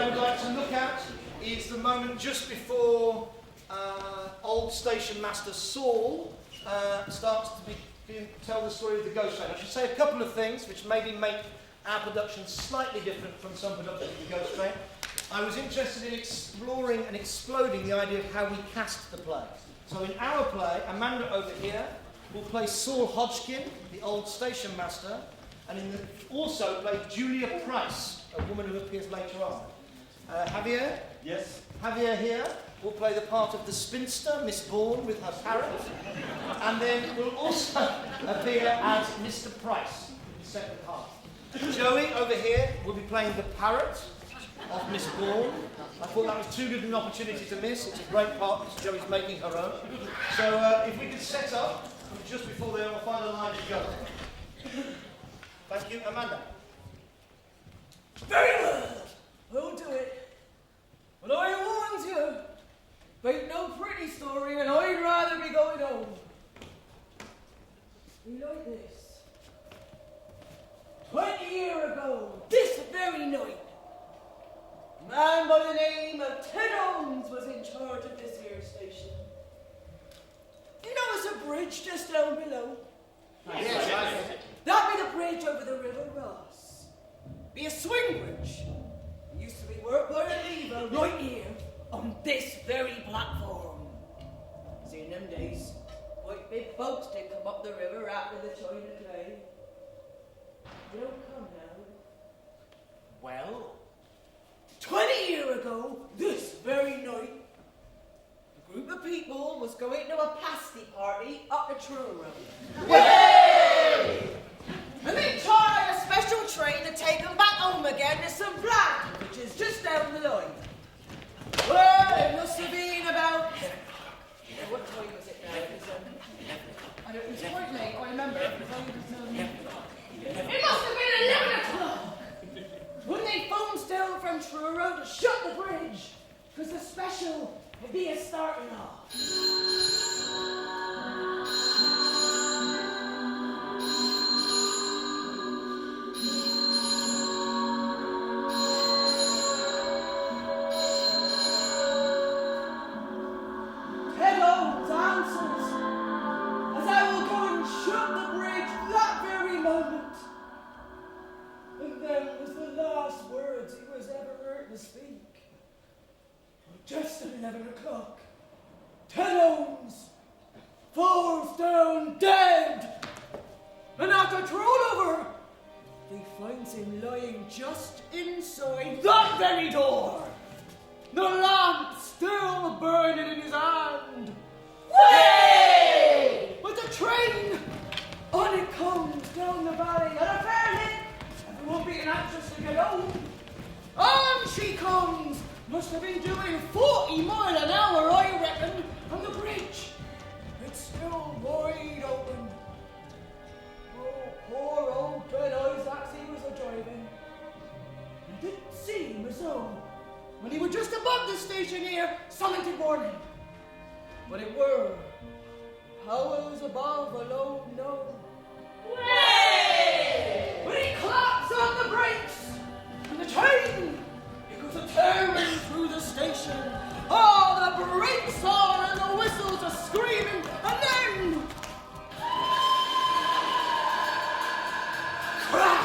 I would like to look at is the moment just before old station master Saul starts to tell the story of the ghost train. I should say a couple of things which maybe make our production slightly different from some productions of the ghost train. I was interested in exploring and exploding the idea of how we cast the play. So in our play, Amanda over here will play Saul Hodgkin, the old station master, and also play Julia Price, a woman who appears later on. Javier? Yes? Javier here will play the part of the spinster, Miss Bourne, with her parrot, and then will also appear as Mr. Price in the second half. Joey over here will be playing the parrot of Miss Bourne. I thought that was too good an opportunity to miss. It's a great part that Joey's making her own. So if we could set up just before the final line to go. Thank you, Amanda. Very well. We'll do it. But I warned you. Ain't no pretty story, and I'd rather be going home. We like this. 20 years ago, this very night, a man by the name of Ted Owens was in charge of this here station. You know, there's a bridge just down below. Yes. That'd be the bridge over the River Ross. Be a swing bridge. It used to be worked by a lever right here on this very platform. See, in them days, quite big boats did come up the river after the China clay. They don't come now. Well, 20 years ago, this very night, a group of people was going to a pasty party up the Truro Road. Yay! And they tried a special train to take them back home again to some black, which is just down the line. Well, it must have been about... what time was it now? It was quite late, I remember. It must have been 11 o'clock when they phoned down from Truro to shut the bridge, because the special would be a starting off. Just at 11 o'clock, Ted Owens falls down dead. And after thrown over, they finds him lying just inside that very door. The lamp still burning in his hand. Way! With the train, on it comes down the valley at a fair lit. Everyone being anxious to get home. On she comes. Must have been doing 40 miles an hour, I reckon, on the bridge. It's still wide open. Oh, poor old Ben Isaacs, he was a-driving. It didn't seem as though, when he was just above the station here, something to warn him. But it were. Powers above alone know. Way! When he claps on the brakes, and the train a tearing through the station. Oh, the brakes on and the whistles are screaming, and then crack!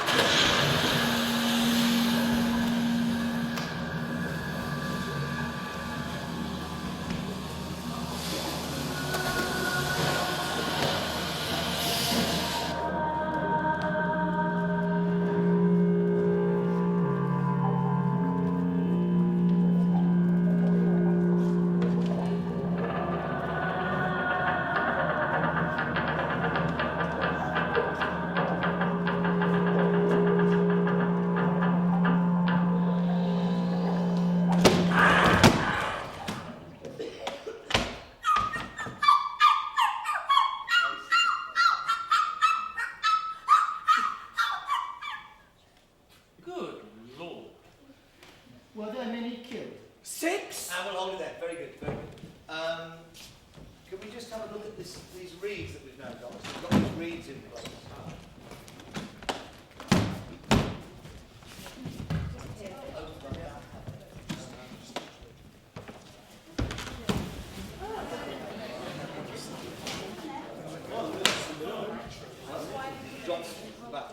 drops back.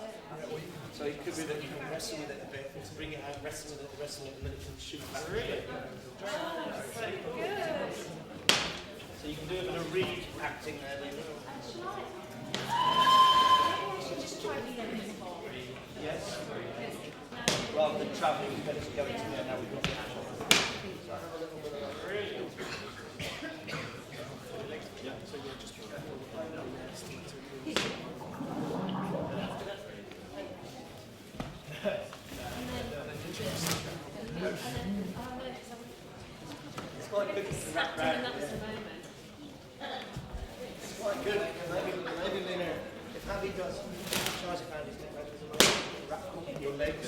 So it could be that you can wrestle with it a bit, to bring it out, wrestle with it, and then it can shoot back. Really? So you can do a bit of reed acting there. Yes. Rather than travelling, it's better to go into there now we've got the action. So I have a little bit of that. Really? Yeah, so you're just it's quite good to wrap around. It's quite good. Maybe Lina, if Andy does, tries it around his neck, maybe there's a little wrap in your legs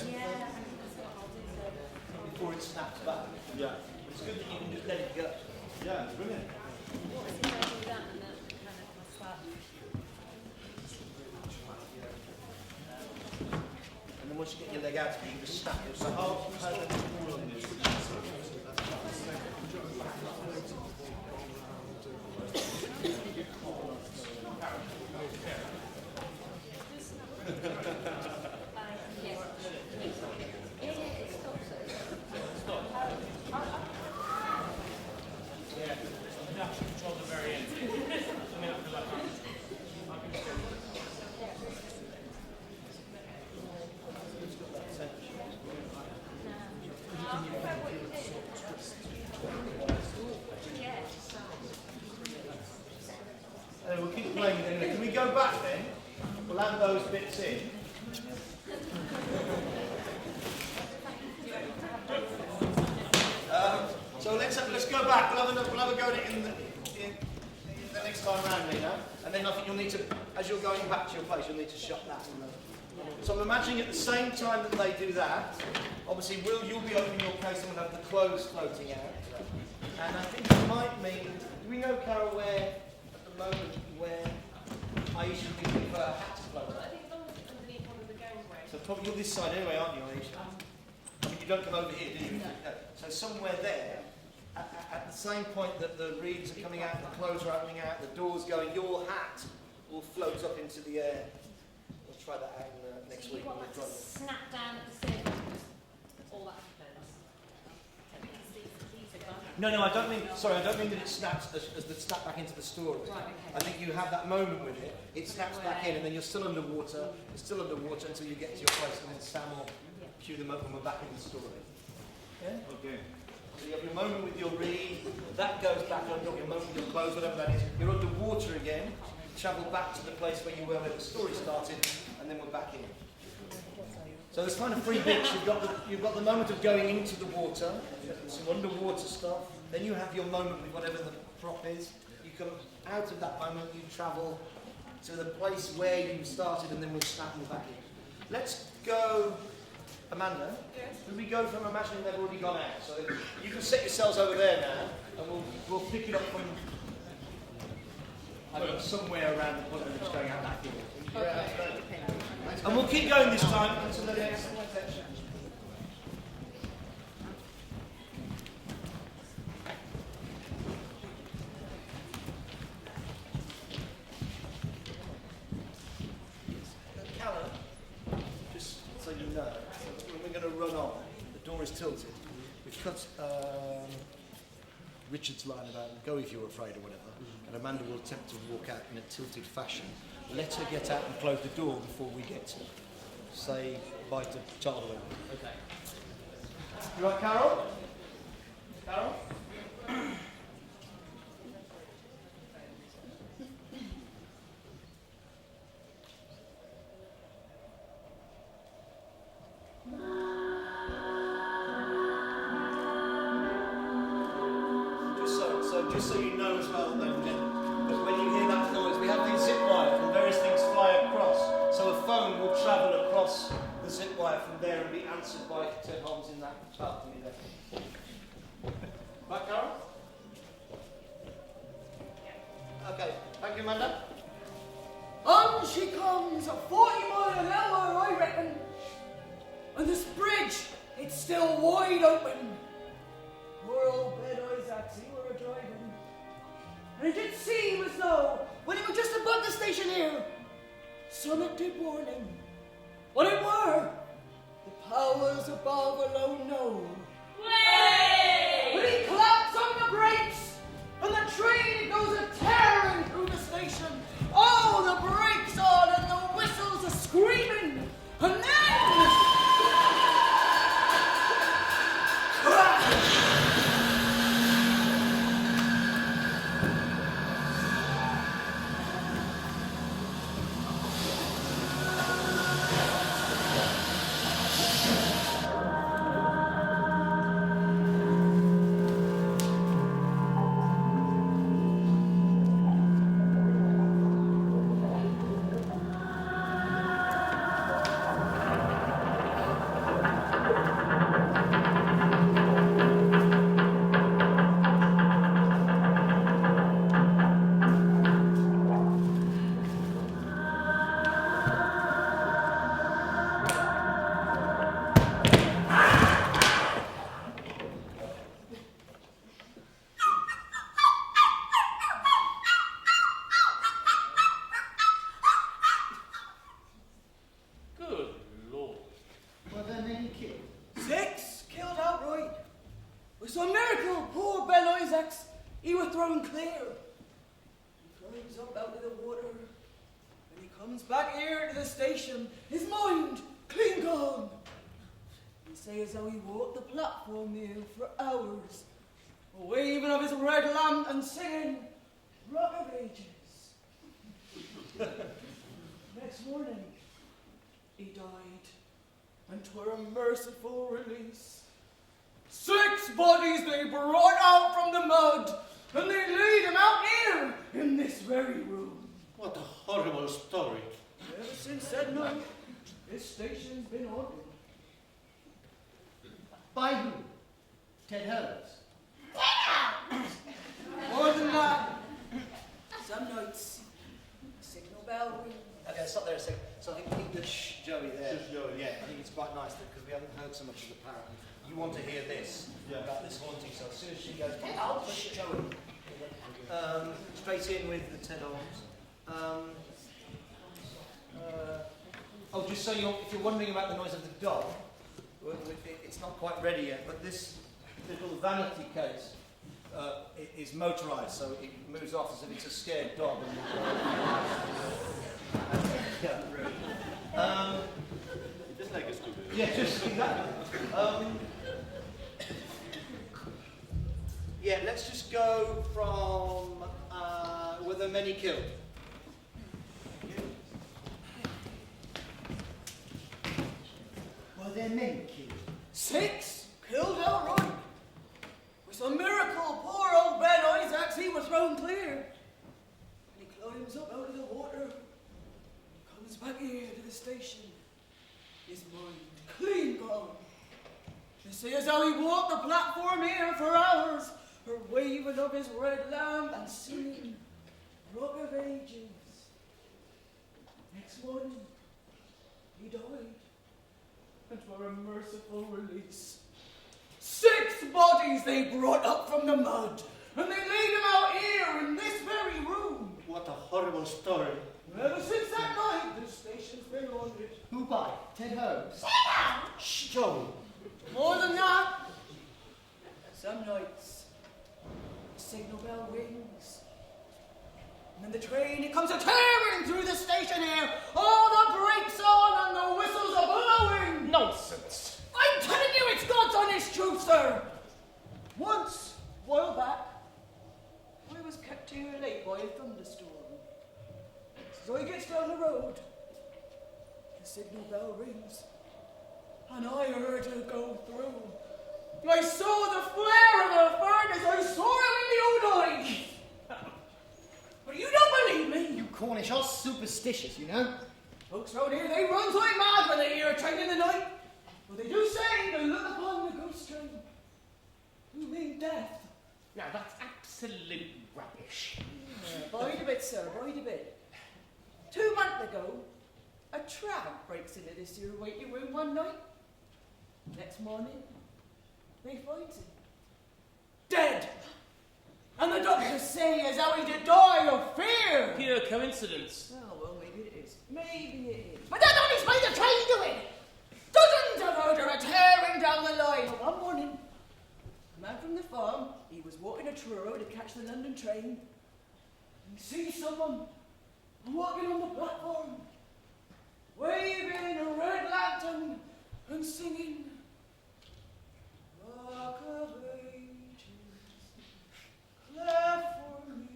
before it snaps back. Yeah. It's good that you can just let it go. Yeah, it's brilliant. And then once you get your leg out, you can just snap it. So hold all on this. We'll keep playing then. Can we go back then? We'll add those bits in. So let's go back. We'll have a go at it in the next time round, Lena. And then I think you'll need to, as you're going back to your place, you'll need to shut that. So I'm imagining at the same time that they do that, obviously you'll be opening your case and we'll have the clothes floating out. And I think it might mean, do we know, Carol, where moment where Aisha thinks of her hat to float. I think it's underneath one of the gangway. So probably you're this side anyway, aren't you, Aisha? I mean, you don't come over here, do you? No. So somewhere there, at the same point that the reeds are coming out, the clothes are opening out, the door's going, your hat will float up into the air. We'll try that out next week. You want that to snap down at the same all that happens. No, I don't mean. Sorry, I don't mean that it snaps as the snap back into the story. Right, okay. I think you have that moment with it. It snaps back in, and then you're still underwater. You're still underwater until you get to your place, and then Sam will cue them up, and we're back in the story. Yeah. Okay. So you have your moment with your reed. That goes back under your moment with your clothes, whatever that is. You're underwater again. Travel back to the place where you were, where the story started, and then we're back in. So there's kind of three bits. You've got the moment of going into the water, some underwater stuff. Then you have your moment with whatever the prop is. You come out of that moment, you travel to the place where you started, and then we'll snap you back in. Let's go, Amanda. Yes. Could we go from imagining they've already gone out? So you can set yourselves over there now, and we'll pick it up from somewhere around the point where it's going out back in. Okay. And we'll keep going this time until the next section. Callum, just so you know, when we're going to run on, the door is tilted. We've cut Richard's line about go if you're afraid or whatever, and Amanda will attempt to walk out in a tilted fashion. Let her get out and close the door before we get to say bye to child or whatever. Okay. You right, Carol? Carol? Just so you know as well, though, that when you hear that noise, we have these zip wires and various things fly across. So a phone will travel across the zip wire from there and be answered by Ted Holmes in that balcony there. Right, Carol? Okay, thank you, Amanda. On she comes at 40 miles an hour, I reckon. And this bridge, it's still wide open. Poor old Bed Isaac, he were a driving. And it did seem as though, when he was just above the station here, summit did warning. What it were, the powers above alone know. When he claps on the brakes, and the train goes a-tearing through the station. Oh, the brakes on and the whistles are screaming, and then... crash! Good Lord. Were there many killed? 6 killed outright. With some miracle, poor Ben Isaacs, he was thrown clear. He climbs up out of the water, and he comes back here to the station, his mind clean gone. He say as how he walked the platform here for hours, waving of his red lamp and singing Rock of Ages. Next morning, he died, and 'twere a merciful release. 6 bodies they brought out from the mud, and they laid him out here in this very room. What a horrible story. Ever since that night, this station's been haunted. By who? Ted Holmes. More than that, some nights, a signal bell rings. Okay, stop there a second. So I think the Joey there. Shh, Joey. Yeah, I think it's quite nice because we haven't heard so much of the parrot. You want to hear this about this haunting. So as soon as she goes, oh, shh, Joey. Straight in with the Ted Holmes. Just so if you're wondering about the noise of the dog, it's not quite ready yet, but this little vanity case is motorised, so it moves off as if it's a scared dog. Just like a stupid. Yeah, just exactly. Let's just go from were there many killed? Were there many killed? 6 killed outright. With some miracle, poor old Ben Isaacs, he was thrown clear. And he climbs up out of the water, comes back here to the station, his mind clean gone. You see as how he walked the platform here for hours, her waving of his red lamp and singing Rock of Ages. Next morning, he died, and for a merciful release. 6 bodies they brought up from the mud, and they laid them out here in this very room. What a horrible story. Ever since that night, this station's been haunted. Who by? Ted Holmes. Shh, Joey. More than that, some nights, the signal bell rings, and then the train, it comes a-tearing through the station here. All the brakes on and the whistles are blowing. Nonsense. I'm telling you, it's God's honest truth, sir. Once, a while back, I was kept here late by a thunderstorm. So he gets down the road. The signal bell rings, and I heard her go through. I saw the flare of the furnace. I saw him in the old eyes. But you don't believe me. You Cornish are superstitious, you know. Folks round here, they run like mad when they hear a train in the night. Well, they do say they look upon the ghost train, who mean death. Now that's absolute rubbish. Bide a bit, sir, bide a bit. 2 months ago, a tramp breaks into this here waiting room one night. Next morning, they finds him dead. And the doctors say as how he did die of fear. Pure coincidence. Oh, well, maybe it is. Maybe the London train, you see someone walking on the platform, waving a red lantern and singing, "Rock of Ages, cleft for me."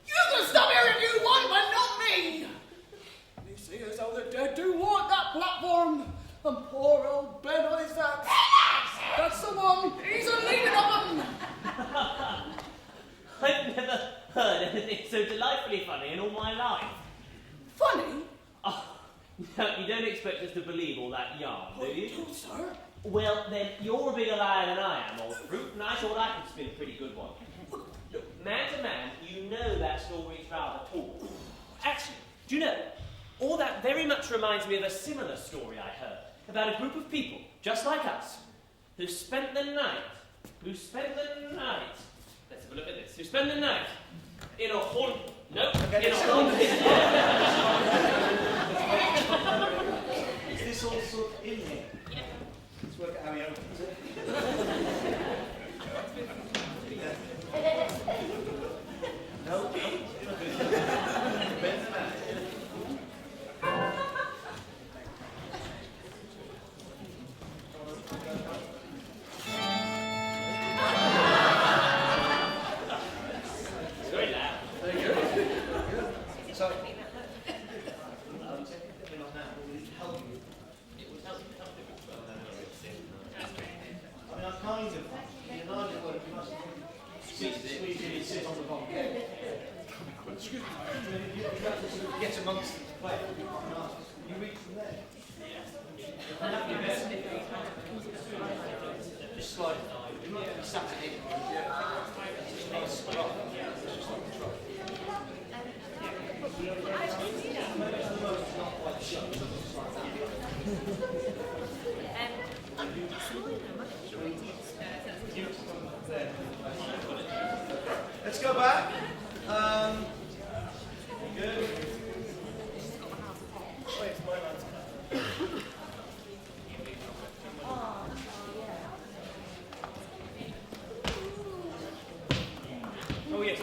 You can stop here if you want, but not me! You see as how the dead do want that platform, and poor old Ben Isaac. That's the one, he's a leading of them! I've never heard anything so delightfully funny in all my life. Funny? Oh, no, you don't expect us to believe all that yarn, do you? Oh, sir. Well, then, you're a bigger liar than I am, old fruit, and I thought I could spin a pretty good one. Look, man to man, you know that story's rather tall. Actually, do you know, all that very much reminds me of a similar story I heard about a group of people, just like us, who spent the night, let's have a look at this, who spent the night in a haunt, no, Okay, in a haunted, Is this all sort of in here? Let's work out how he opens it. No. Bend the man. it's very loud. There you go. So, help you. It would help you. I mean, I kind of, in an ideal world, you must squeeze it, sit on the bottom. Excuse me. You have to sort of get amongst the play. You reach from there. Just slide it. You're not going to be sat in it. Just need to scroll. It's just like a trot. Not quite shut. Let's go back. Good. Wait, my man's Oh, yes.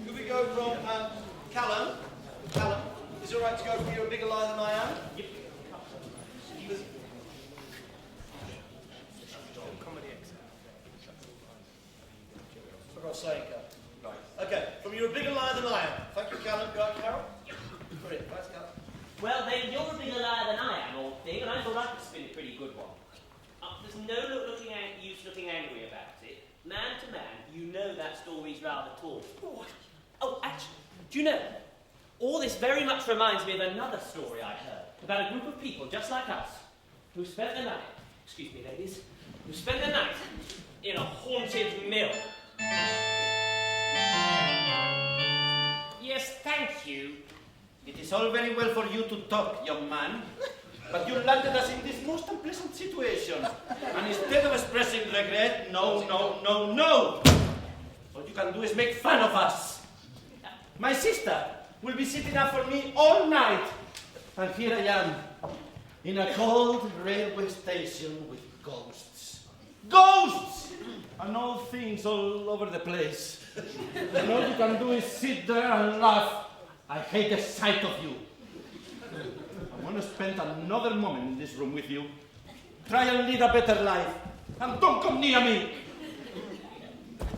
Could we go from Callum? Callum, is it alright to go from You're a Bigger Liar Than I Am? Yep. For God's sake, right. Okay, from You're a Bigger Liar Than I Am. Thank you, Callum. Go on, Carol. Brilliant. Thanks, Callum. Well, then, you're a bigger liar than I am, old thing, and I thought I could spin a pretty good one. There's no use looking angry about it. Man to man, you know that story's rather tall. Oh, actually, do you know, all this very much reminds me of another story I heard about a group of people just like us who spent the night, excuse me, ladies, who spent the night in a haunted mill. Yes, thank you. It is all very well for you to talk, young man, but you landed us in this most unpleasant situation. And instead of expressing regret, no, what you can do is make fun of us. My sister will be sitting up for me all night, and here I am, in a cold railway station with ghosts. Ghosts! And all things all over the place. And all you can do is sit there and laugh. I hate the sight of you. I want to spend another moment in this room with you. Try and lead a better life. And don't come near me.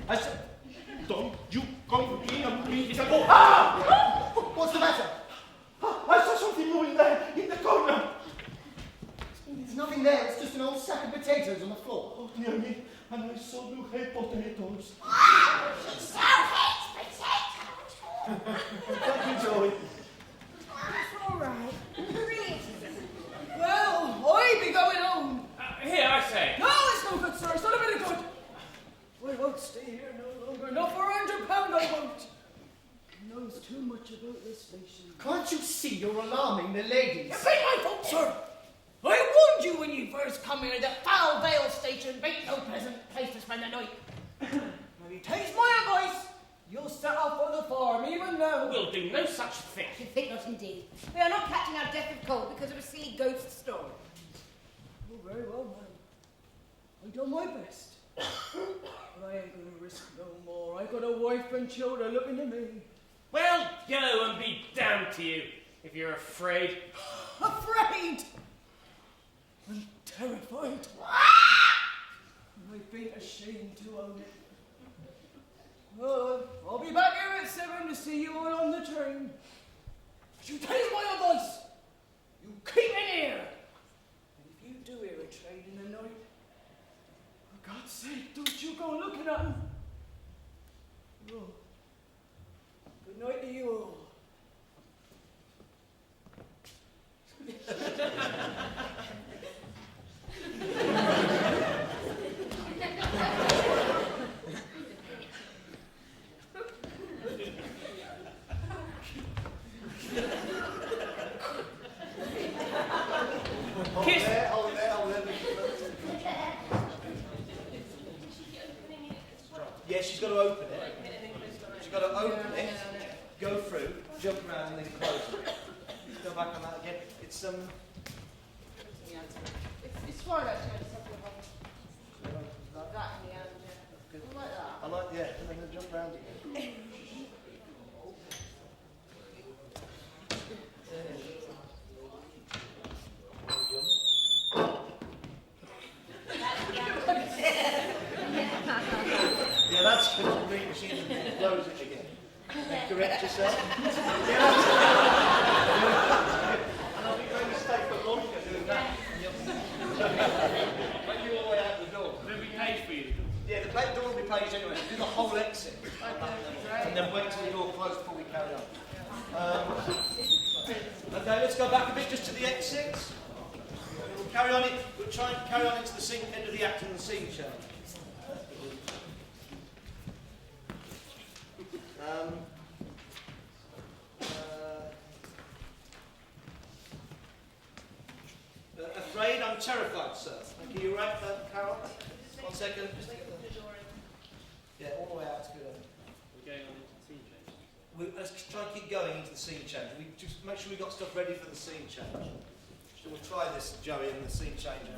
I said, don't you come near me. Oh, ah! What's the matter? I saw something moving there in the corner. There's nothing there. It's just an old sack of potatoes on the floor. Oh, near me. And I saw you hate potatoes. So hates potatoes! Thank you, Joey. It's all right. Well, I be going home. Here, I say. No, it's no good, sir. It's not a bit of good. I won't stay here no longer. Not for £100, I won't. He knows too much about this station. Can't you see you're alarming the ladies? It ain't my fault, sir. I warned you when you first come here that Foul Vale Station ain't no pleasant place to spend the night. Now you take my advice, You'll set off for the farm even now. We'll do no such thing. I think not indeed. We are not catching our death of cold because of a silly ghost story. Oh, very well, ma'am. I've done my best. But I ain't gonna risk no more. I got a wife and children looking to me. Well, go and be damned to you if you're afraid. Afraid! I'm terrified. I've been ashamed to own it. Well, I'll be back here at 7 to see you all on the train. But you take my advice. You keep in here. And if you do hear a train in the night, for God's sake, don't you go looking at him. Well, good night to you all. Hold there. Yeah, she's got to open it. She's got to open it, go through, jump around, and then close it. Go back on that again. It's It's fine actually. I just have to like that in the end. Good. I like that. I like, yeah, and then jump around again. Yeah, that's good. Bring the machine and close it again. And correct yourself. Yeah, that's it. And I'll be going to stay for longer doing that. Make you all the way out the door. There'll be paid for you. Yeah, the back door will be paged anyway. Do the whole exit. And then wait till the door closed before we carry on. Okay, let's go back a bit just to the exits. We'll carry on it. We'll try and carry on into the scene, end of the act and the scene change. Afraid, I'm terrified, sir. Thank you. You right, Carol? 1 second. Just to get the yeah, all the way out. It's good. We're going on into the scene change. Let's try and keep going into the scene change. We just make sure we got stuff ready for the scene change. So we'll try this, Joey, and the scene change.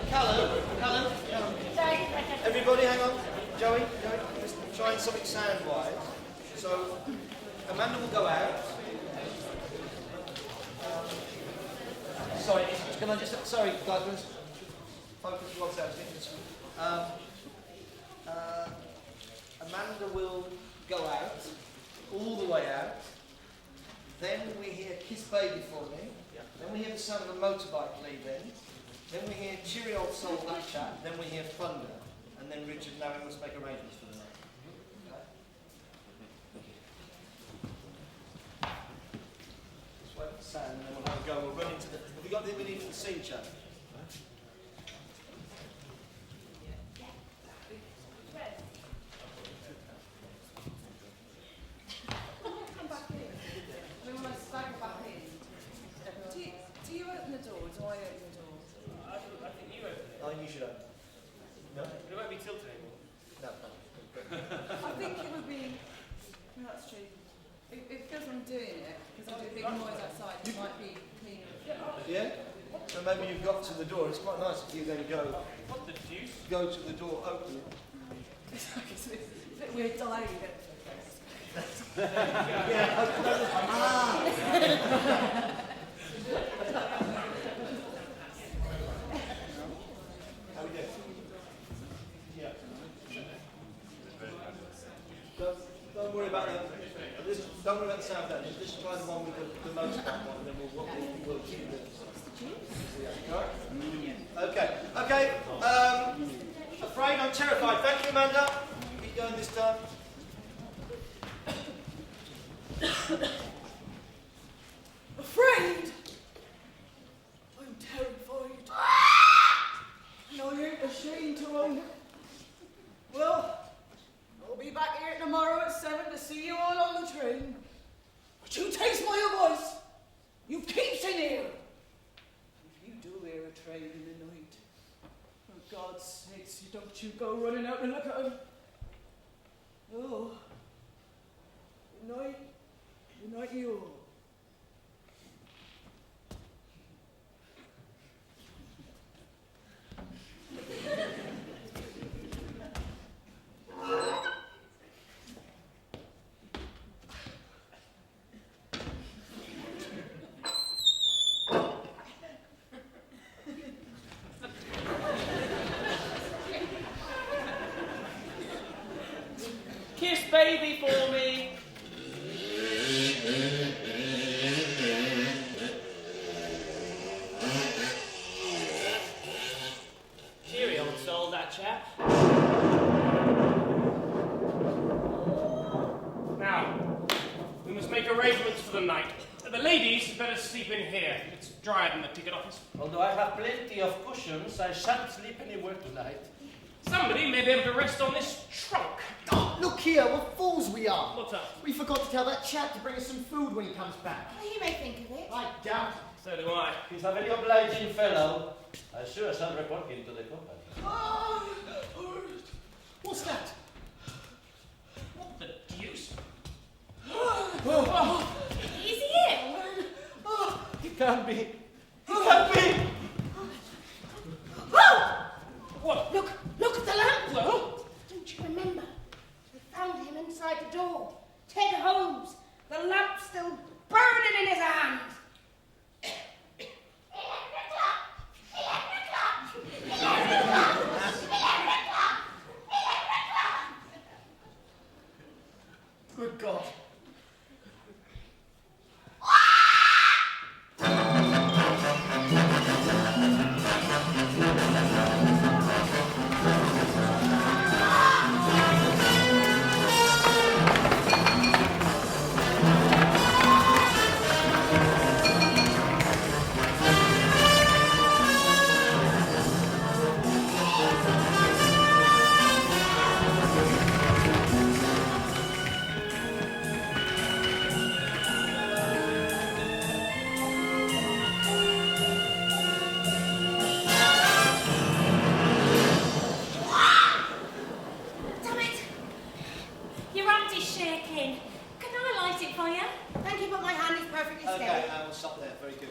Callum. Everybody, hang on. Joey, let's try something sound-wise. So, Amanda will go out. Sorry, can I just... Sorry, guys, let's focus for 1 second. Amanda will go out, all the way out. Then we hear Kiss Baby for Me. Then we hear the sound of a motorbike leaving. Then we hear Cheery Old Soul, That Chat. Then we hear Thunder. And then Richard, now we must make arrangements for the night. Okay? Just wait for the sound and then we'll have a go. We'll run into the... Have we got the we need for the scene chat? Come back in. We want to stagger back in. Do you open the door or do I open the door? I think you open it. I think you should open. No? It won't be tilted anymore. No. I think it would be. No, that's true. It feels I'm doing it because I do a big noise outside. It might be cleaner. Yeah? So so maybe you've got to the door. It's quite nice if you then go. What the deuce? Go to the door, open it. It's a bit weird dying. How we do? Yeah. Don't worry about that. Don't worry about the sound then. Just try the one with the most one, and then we'll keep it. Okay. Okay. Afraid, I'm terrified. Thank you, Amanda. Keep going this time. Afraid? I'm terrified. No, you ain't ashamed to own it. Well, I'll be back here tomorrow at 7 to see you all on the train. But you taste my voice. You keeps in here. If you do hear a train in the night, for God's sakes, don't you go running out and look at him. Oh. Good night. Good night, you all. Kiss baby for me. Cheery old soul, that chap. Now, we must make arrangements for the night. The ladies had better sleep in here. It's drier than the ticket office. Although I have plenty of cushions, I shan't sleep anywhere tonight. Somebody may be able to rest on this trunk. Oh, look here, what fools we are. What's up? We forgot to tell that chap to bring us some food when he comes back. He may think of it. I doubt it. So do I. He's a very obliging fellow. I sure shall report him to the company. What's that? What the deuce? Is he ill? He can't be. He can't be. What? Look at the lamp. Well, Don't you remember? We found him inside the door. Ted Holmes. The lamp still burning in his hand. Good God. Damn it. Your hand is shaking. Can I light it for you? Thank you, but my hand is perfectly steady. Okay, we'll stop there. Very good.